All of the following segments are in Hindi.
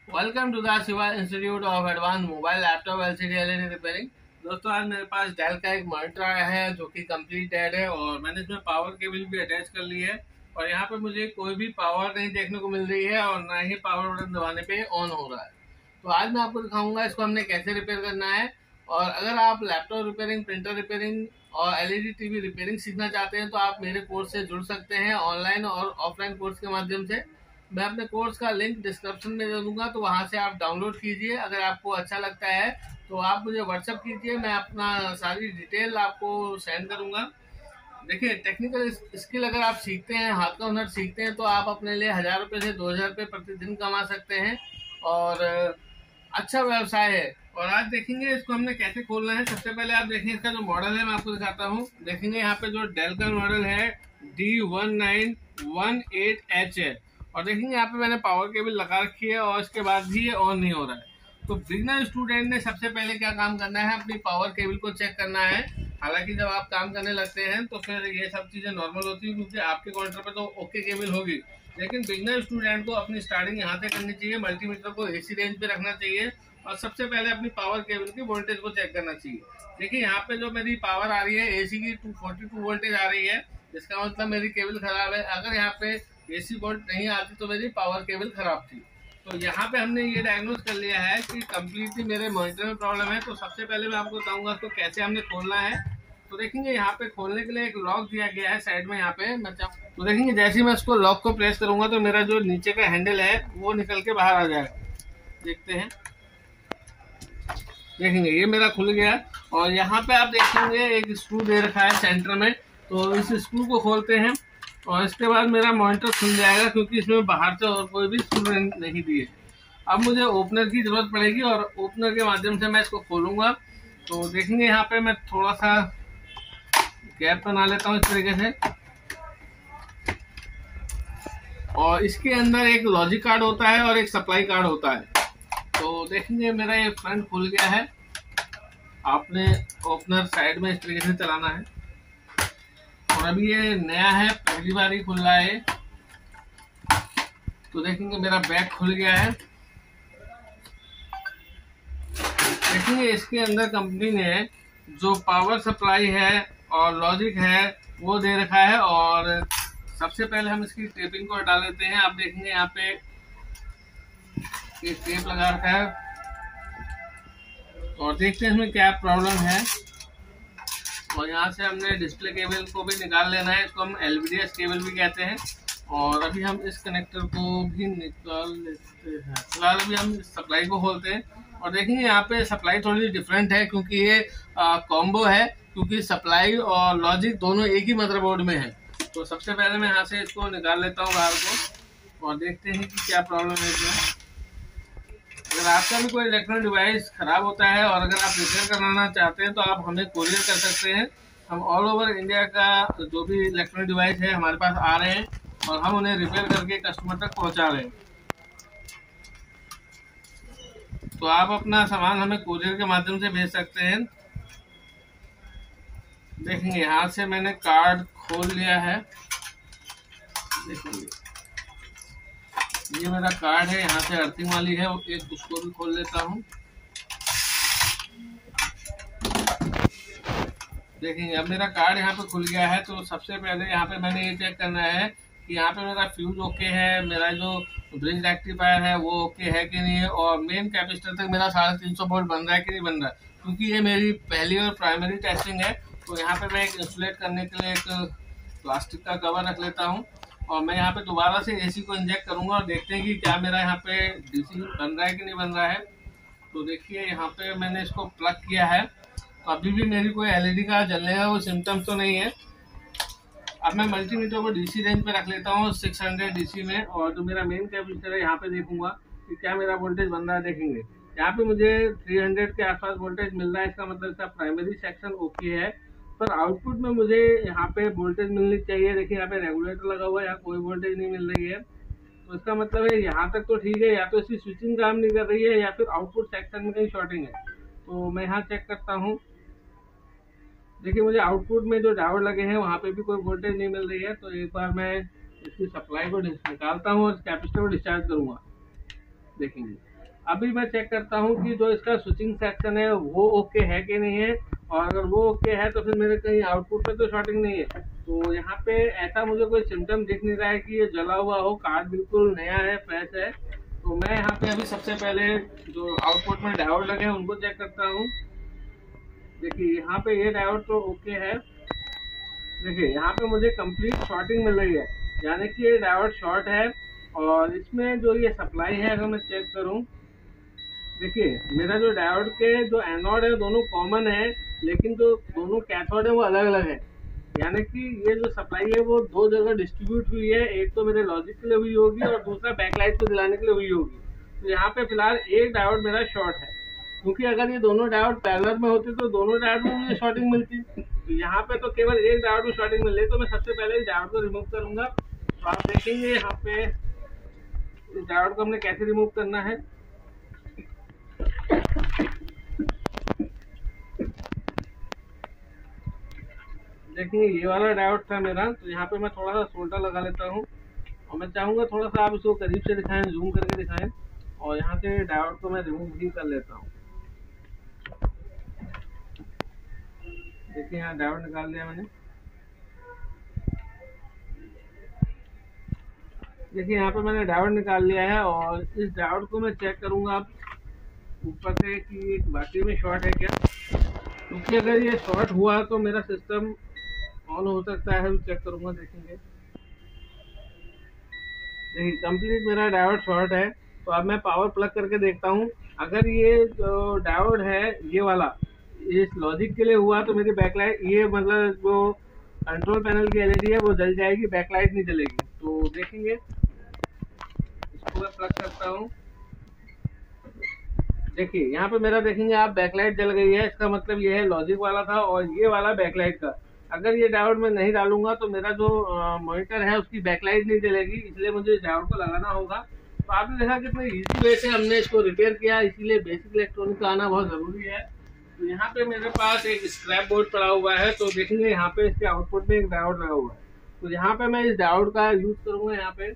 Welcome to the Shiva institute of advance mobile laptop LCD LED repairing. दोस्तों, आज मेरे पास डेल का एक मॉनिटर आया है जो कि कंप्लीट डेड है और मैंने इसमें पावर केबल भी अटैच कर ली है और यहाँ पे मुझे कोई भी पावर नहीं देखने को मिल रही है और ना ही पावर बटन दबाने पे ऑन हो रहा है। तो आज मैं आपको दिखाऊंगा इसको हमने कैसे रिपेयर करना है। और अगर आप लैपटॉप रिपेयरिंग, प्रिंटर रिपेयरिंग और एलईडी टीवी रिपेयरिंग सीखना चाहते हैं तो आप मेरे कोर्स से जुड़ सकते हैं ऑनलाइन और ऑफलाइन कोर्स के माध्यम से। मैं अपने कोर्स का लिंक डिस्क्रिप्शन में दे दूंगा, तो वहां से आप डाउनलोड कीजिए। अगर आपको अच्छा लगता है तो आप मुझे व्हाट्सअप कीजिए, मैं अपना सारी डिटेल आपको सेंड करूंगा। देखिए, टेक्निकल स्किल अगर आप सीखते हैं, हाथ का हुनर सीखते हैं, तो आप अपने लिए 1000 रुपये से 2000 रुपये प्रतिदिन कमा सकते हैं और अच्छा व्यवसाय है। और आज देखेंगे इसको हमने कैसे खोलना है। सबसे पहले आप देखेंगे इसका जो मॉडल है मैं आपको दिखाता हूँ। देखेंगे यहाँ पे जो डेल का मॉडल है D1918H है और देखेंगे यहाँ पे मैंने पावर केबल लगा रखी है और इसके बाद भी ये ऑन नहीं हो रहा है। तो बिगिनर स्टूडेंट ने सबसे पहले क्या काम करना है, अपनी पावर केबल को चेक करना है। हालांकि जब आप काम करने लगते हैं तो फिर ये सब चीजें नॉर्मल होती है क्योंकि आपके काउंटर पे तो ओके केबल होगी, लेकिन बिगिनर स्टूडेंट को अपनी स्टार्टिंग यहाँ से करनी चाहिए। मल्टीमीटर को एसी रेंज पे रखना चाहिए और सबसे पहले अपनी पावर केबल की वोल्टेज को चेक करना चाहिए। देखिए, यहाँ पे जो मेरी पावर आ रही है एसी की 242 वोल्टेज आ रही है, जिसका मतलब मेरी केबल खराब है। अगर यहाँ पे एसी वोल्ट नहीं आती तो मेरी पावर केबल खराब थी। तो यहाँ पे हमने ये डायग्नोज कर लिया है कि कम्प्लीटली मेरे मॉनिटर में प्रॉब्लम है। तो सबसे पहले मैं आपको बताऊंगा तो कैसे हमने खोलना है। तो देखेंगे यहाँ पे खोलने के लिए एक लॉक दिया गया है साइड में। यहाँ पे तो देखेंगे जैसे ही मैं इसको लॉक को प्रेस करूंगा तो मेरा जो नीचे का हैंडल है वो निकल के बाहर आ जाएगा। देखते हैं, देखेंगे ये मेरा खुल गया और यहाँ पे आप देखेंगे एक स्क्रू दे रखा है सेंटर में। तो इस स्क्रू को खोलते हैं और इसके बाद मेरा मॉनिटर खुल जाएगा क्योंकि इसमें बाहर से और कोई भी स्क्रू नहीं दिए। अब मुझे ओपनर की जरूरत पड़ेगी और ओपनर के माध्यम से मैं इसको खोलूंगा। तो देखेंगे यहाँ पे मैं थोड़ा सा गैप बना लेता हूँ इस तरीके से और इसके अंदर एक लॉजिक कार्ड होता है और एक सप्लाई कार्ड होता है। तो देखेंगे मेरा ये फ्रंट खुल गया है। आपने ओपनर साइड में इस तरीके से चलाना है और अभी ये नया है, पहली बार ही खुल रहा है। तो देखेंगे मेरा बैक खुल गया है। देखेंगे इसके अंदर कंपनी ने जो पावर सप्लाई है और लॉजिक है वो दे रखा है। और सबसे पहले हम इसकी टेपिंग को हटा लेते हैं। आप देखेंगे यहाँ पे ये टेप लगा रखा है और देखते हैं इसमें क्या प्रॉब्लम है। और यहाँ से हमने डिस्प्ले केबल को भी निकाल लेना है, इसको हम LVDS केबल भी कहते हैं। और अभी हम इस कनेक्टर को भी निकाल लेते हैं। फिलहाल अभी हम सप्लाई को खोलते हैं और देखेंगे यहाँ पे सप्लाई थोड़ी डिफरेंट है क्योंकि ये कॉम्बो है, क्योंकि सप्लाई और लॉजिक दोनों एक ही मदरबोर्ड में है। तो सबसे पहले मैं यहाँ से इसको निकाल लेता हूँ बाहर को और देखते हैं कि क्या प्रॉब्लम है इसमें। अगर आपका भी कोई इलेक्ट्रॉनिक डिवाइस खराब होता है और अगर आप रिपेयर कराना चाहते हैं तो आप हमें कोरियर कर सकते हैं। हम ऑल ओवर इंडिया का जो भी इलेक्ट्रॉनिक डिवाइस है हमारे पास आ रहे हैं और हम उन्हें रिपेयर करके कस्टमर तक पहुंचा रहे हैं। तो आप अपना सामान हमें कोरियर के माध्यम से भेज सकते हैं। देखेंगे यहाँ से मैंने कार्ड खोल लिया है। देखेंगे ये मेरा कार्ड है, यहाँ से अर्थिंग वाली है, एक उसको भी खोल लेता हूँ। देखेंगे अब मेरा कार्ड यहाँ पे खुल गया है। तो सबसे पहले यहाँ पे मैंने ये चेक करना है कि यहाँ पे मेरा फ्यूज ओके है, मेरा जो ब्रिज रेक्टिफायर है वो ओके है कि नहीं है और मेन कैपेसिटर तक मेरा 350 वोल्ट बन रहा है कि नहीं बन रहा है। क्योंकि ये मेरी पहली और प्राइमरी टेस्टिंग है तो यहाँ पे मैं एक इंसुलेट करने के लिए एक प्लास्टिक का कवर रख लेता हूँ और मैं यहाँ पे दोबारा से एसी को इंजेक्ट करूंगा और देखते हैं कि क्या मेरा यहाँ पे डीसी बन रहा है कि नहीं बन रहा है। तो देखिए यहाँ पे मैंने इसको प्लग किया है तो अभी भी मेरी कोई एलईडी का जलने का वो सिम्टम्स तो नहीं है। अब मैं मल्टीमीटर को डीसी रेंज पे रख लेता हूँ 600 डीसी में और जो मेरा मेन कैपेसिटर है यहाँ पे देखूंगा कि क्या मेरा वोल्टेज बन रहा है। देखेंगे यहाँ पे मुझे 300 के आसपास वोल्टेज मिल रहा है, इसका मतलब इसका प्राइमरी सेक्शन ओके है। पर आउटपुट में मुझे यहाँ पे वोल्टेज मिलनी चाहिए। देखिए यहाँ पे रेगुलेटर लगा हुआ है, यहाँ कोई वोल्टेज नहीं मिल रही है। तो इसका मतलब है यहाँ तक तो ठीक है, या तो इसकी स्विचिंग काम नहीं कर रही है या फिर आउटपुट सेक्शन में कहीं शॉर्टिंग है। तो मैं यहाँ चेक करता हूँ। देखिए मुझे आउटपुट में जो डायोड लगे हैं वहाँ पे भी कोई वोल्टेज नहीं मिल रही है। तो एक बार मैं इसकी सप्लाई को निकालता हूँ और कैपेसिटर को डिस्चार्ज करूँगा। देखेंगे अभी मैं चेक करता हूँ कि जो इसका स्विचिंग सेक्शन है वो ओके है कि नहीं है, और अगर वो ओके है तो फिर मेरे कहीं आउटपुट पे तो शॉर्टिंग नहीं है। तो यहाँ पे ऐसा मुझे कोई सिम्टम दिख नहीं रहा है कि ये जला हुआ हो, कार्ड बिल्कुल नया है, फ्रेश है। तो मैं यहाँ पे अभी सबसे पहले जो आउटपुट में डायोड लगे हैं उनको चेक करता हूँ। देखिए यहाँ पे ये डायोड तो ओके है। देखिए यहाँ पे मुझे कंप्लीट शॉर्टिंग मिल रही है, यानी कि ये डायोड शॉर्ट है। और इसमें जो ये सप्लाई है अगर मैं चेक करूँ, देखिए मेरा जो डायोड के जो एनोड है दोनों कॉमन है, लेकिन जो दोनों कैथोड है वो अलग अलग है। यानी कि ये जो सप्लाई है वो दो जगह डिस्ट्रीब्यूट हुई है, एक तो मेरे लॉजिक के लिए हुई होगी और दूसरा बैकलाइट को दिलाने के लिए हुई होगी। तो यहाँ पे फिलहाल एक डायोड मेरा शॉर्ट है, क्योंकि अगर ये दोनों डायोड पैरेलल में होते तो दोनों डायोड में मुझे शॉर्टिंग मिलती। तो यहाँ पे तो केवल एक डायोड में शॉर्टिंग मिल रही, तो मैं सबसे पहले इस डायोड को रिमूव करूंगा। तो आप देखेंगे यहाँ पे इस डायोड को हमने कैसे रिमूव करना है। देखिए ये वाला डायोड था मेरा, तो यहाँ पे मैं थोड़ा सा सोल्डर लगा लेता हूँ, और मैं चाहूंगा थोड़ा सा आप इसको करीब से दिखाएं, जूम करके दिखाएं। और यहाँ से डायोड को मैं रिमूव भी कर लेता हूँ। देखिए यहाँ डायोड निकाल लिया मैंने। देखिए यहाँ पे मैंने डायोड निकाल लिया है, और इस डायोड को मैं चेक करूंगा अब ऊपर से कि बाकी में शॉर्ट है क्या, क्योंकि अगर ये शॉर्ट हुआ तो मेरा सिस्टम ऑन हो सकता है। चेक करूंगा, देखेंगे। देखिए कंप्लीट मेरा डायोड शॉर्ट है। तो अब मैं पावर प्लग करके देखता हूँ। अगर ये जो डायोड है ये वाला इस लॉजिक के लिए हुआ तो मेरी बैकलाइट, ये मतलब जो कंट्रोल पैनल की एलईडी है वो जल जाएगी, बैकलाइट नहीं जलेगी। तो देखेंगे, इसको मैं प्लग करता हूँ। देखिए यहाँ पे मेरा देखेंगे आप, बैकलाइट जल गई है। इसका मतलब ये है लॉजिक वाला था और ये वाला बैकलाइट का। अगर ये डायोड में नहीं डालूंगा तो मेरा जो मॉनिटर है उसकी बैकलाइट नहीं जलेगी, इसलिए मुझे इस डायोड को लगाना होगा। तो आपने देखा कितने इजी वे से हमने इसको रिपेयर किया, इसीलिए बेसिक इलेक्ट्रॉनिक का आना बहुत जरूरी है। तो यहाँ पे मेरे पास एक स्क्रैप बोर्ड पड़ा हुआ है, तो देखेंगे यहाँ पे इसके आउटपुट में एक डायोड लगा हुआ है। तो यहाँ पे मैं इस डायोड का यूज करूंगा। यहाँ पे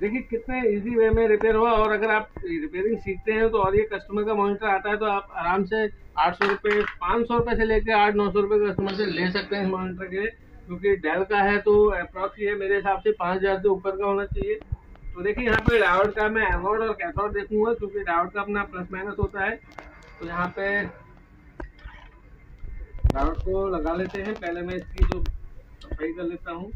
देखिए कितने इजी वे में रिपेयर हुआ। और अगर आप रिपेयरिंग सीखते हैं तो, और ये कस्टमर का मॉनिटर आता है तो आप आराम से 800 रुपये, 500 रुपये से लेकर 800-900 रुपये कस्टमर से ले सकते हैं इस मॉनिटर के। क्योंकि डेल का है तो अप्रॉक्स ये मेरे हिसाब से 5000 से ऊपर का होना चाहिए। तो देखिए यहाँ पे डायोड का मैं एनोड और कैथोड देखूंगा, क्योंकि डायोड का अपना प्लस माइनस होता है। तो यहाँ पे डायोड को लगा लेते हैं। पहले मैं इसकी जो सफाई कर लेता हूँ।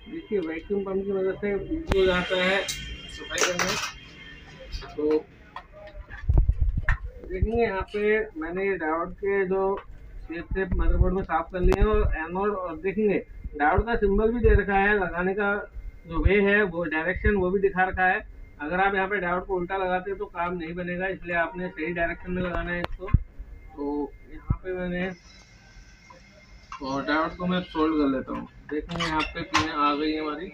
देखिए वैक्यूम पंप की मदद से इजी हो जाता है सफाई करना। तो देखेंगे यहाँ पे मैंने ये डायोड के जो शेप से मदरबोर्ड में साफ कर लिए हैं, और एनोड, और देखेंगे डायोड का सिंबल भी दे रखा है, लगाने का जो वे है वो डायरेक्शन वो भी दिखा रखा है। अगर आप यहाँ पे डायोड को उल्टा लगाते हैं तो काम नहीं बनेगा, इसलिए आपने सही डायरेक्शन में लगाना है इसको। तो यहाँ पे मैंने, और डायोड को मैं सोल्ड कर लेता हूँ। देखेंगे यहाँ पे पिन आ गई है हमारी।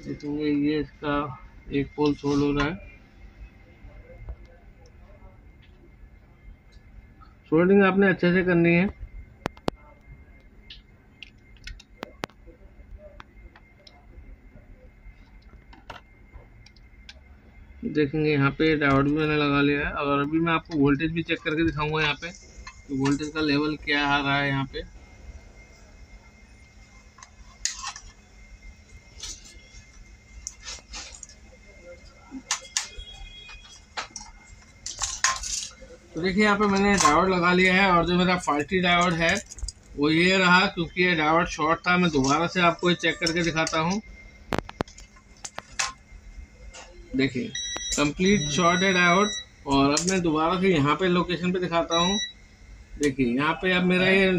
देखेंगे ये इसका एक पोल सोल्ड हो रहा है। सोल्डिंग आपने अच्छे से करनी है। देखेंगे यहाँ पे डायोड भी मैंने लगा लिया है। और अभी मैं आपको वोल्टेज भी चेक करके दिखाऊंगा यहाँ पे, तो वोल्टेज का लेवल क्या आ रहा है यहाँ पे। तो देखिए यहाँ पे मैंने डायोड लगा लिया है, और जो मेरा फॉल्टी डायोड है वो ये रहा, क्योंकि ये डायोड शॉर्ट था। मैं दोबारा से आपको चेक करके दिखाता हूँ। देखिए कंप्लीट शॉर्ट है डायोड। और अब मैं दोबारा से यहाँ पे लोकेशन पे दिखाता हूँ। देखिए यहाँ पे अब मेरा ये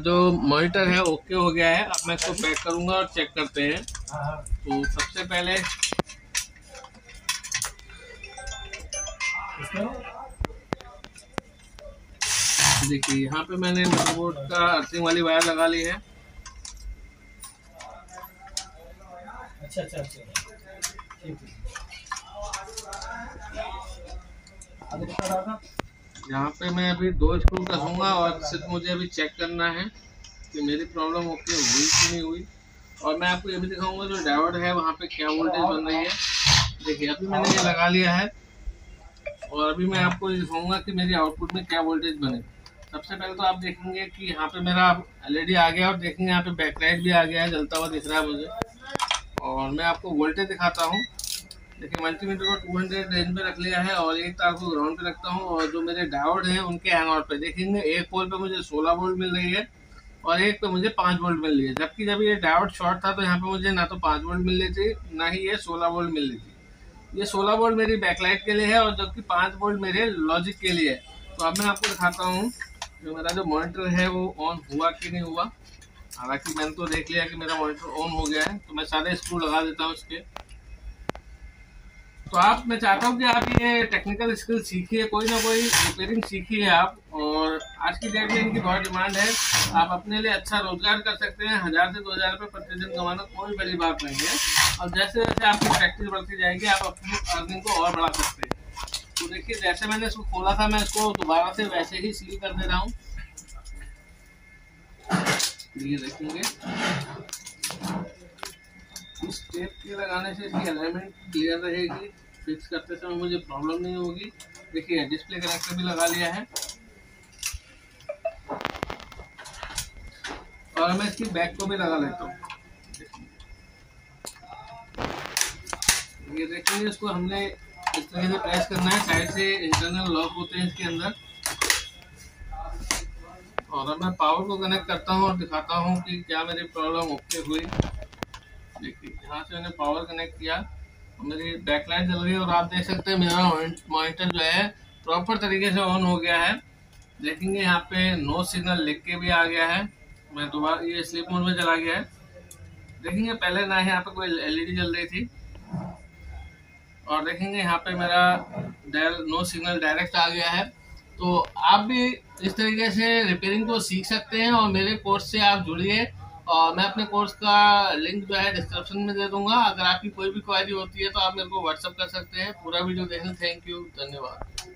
जो मॉनिटर है ओके हो गया है। अब मैं इसको पैक करूंगा और चेक करते हैं। तो सबसे पहले देखिए यहाँ पे मैंने मदरबोर्ड का अर्थिंग वाली वायर लगा ली है। अच्छा अच्छा अच्छा, ठीक है। यहाँ पे मैं अभी 2 स्क्रू कसूंगा और सिर्फ मुझे अभी चेक करना है कि मेरी प्रॉब्लम ओके हुई कि नहीं हुई। और मैं आपको ये भी दिखाऊंगा जो डायोड है वहाँ पे क्या वोल्टेज बन रही है। देखिए अभी मैंने ये लगा लिया है और अभी मैं आपको ये दिखाऊंगा कि मेरी आउटपुट में क्या वोल्टेज बने। सबसे पहले तो आप देखेंगे कि यहाँ पे मेरा एलईडी आ गया और देखेंगे यहाँ पे बैकलाइट भी आ गया है, जलता हुआ दिख रहा है मुझे। और मैं आपको वोल्टेज दिखाता हूँ। देखिए मल्टीमीटर को 200 रेंज पे रख लिया है और एक तार को ग्राउंड पे रखता हूँ और जो मेरे डायोड हैं उनके एनोड पे देखेंगे एक पोल पे मुझे 16 वोल्ट मिल रही है और एक पे मुझे 5 वोल्ट मिल रही है। जबकि जब ये डायोड शॉर्ट था तो यहाँ पे मुझे ना तो 5 वोल्ट मिल रही थी ना ही ये 16 वोल्ट मिल रही थी। ये 16 वोल्ट मेरी बैकलाइट के लिए है और जबकि 5 वोल्ट मेरे लॉजिक के लिए है। तो अब मैं आपको दिखाता हूँ जो मेरा जो मॉनिटर है वो ऑन हुआ कि नहीं हुआ। हालांकि मैंने तो देख लिया कि मेरा मॉनिटर ऑन हो गया है, तो मैं सारे स्क्रू लगा देता हूँ इसके। तो मैं चाहता हूँ कि आप ये टेक्निकल स्किल सीखिए, कोई ना कोई रिपेयरिंग सीखिए आप। और आज की डेट में इनकी बहुत डिमांड है। आप अपने लिए अच्छा रोजगार कर सकते हैं। 1000 से 2000 रुपये प्रतिदिन कमाना कोई बड़ी बात नहीं है। और जैसे जैसे आपकी प्रैक्टिस बढ़ती जाएगी आप अपनी अर्निंग को और बढ़ा सकते हैं। तो देखिए जैसे मैंने इसको खोला था मैं इसको दोबारा से वैसे ही सील कर दे रहा हूँ। ये देखेंगे इस टेप के लगाने से इसकी अलाइनमेंट क्लियर रहेगी, फिक्स करते समय मुझे प्रॉब्लम नहीं होगी। देखिए डिस्प्ले कनेक्टर भी लगा लिया है और मैं इसकी बैक को भी लगा लेता हूँ। ये देखेंगे इसको हमने इस तरह से प्रेस करना है, साइड से इंटरनल लॉक होते हैं इसके अंदर। और अब मैं पावर को कनेक्ट करता हूँ और दिखाता हूँ कि क्या मेरी प्रॉब्लम ओके हुई। देखिए यहाँ से मैंने पावर कनेक्ट किया और मेरी बैकलाइट जल गई और आप देख सकते हैं मेरा मॉनिटर जो है प्रॉपर तरीके से ऑन हो गया है। देखेंगे यहाँ पे नो सिग्नल लिख के भी आ गया है। मैं दोबारा ये स्लीप मोड में चला गया है। देखेंगे पहले ना यहाँ पे कोई एलईडी जल रही थी और देखेंगे यहाँ पे मेरा नो सिग्नल डायरेक्ट आ गया है। तो आप भी इस तरीके से रिपेयरिंग को सीख सकते हैं और मेरे कोर्स से आप जुड़िए। और मैं अपने कोर्स का लिंक जो है डिस्क्रिप्शन में दे दूंगा। अगर आपकी कोई भी क्वेरी होती है तो आप मेरे को व्हाट्सअप कर सकते हैं। पूरा वीडियो देखने थैंक यू, धन्यवाद।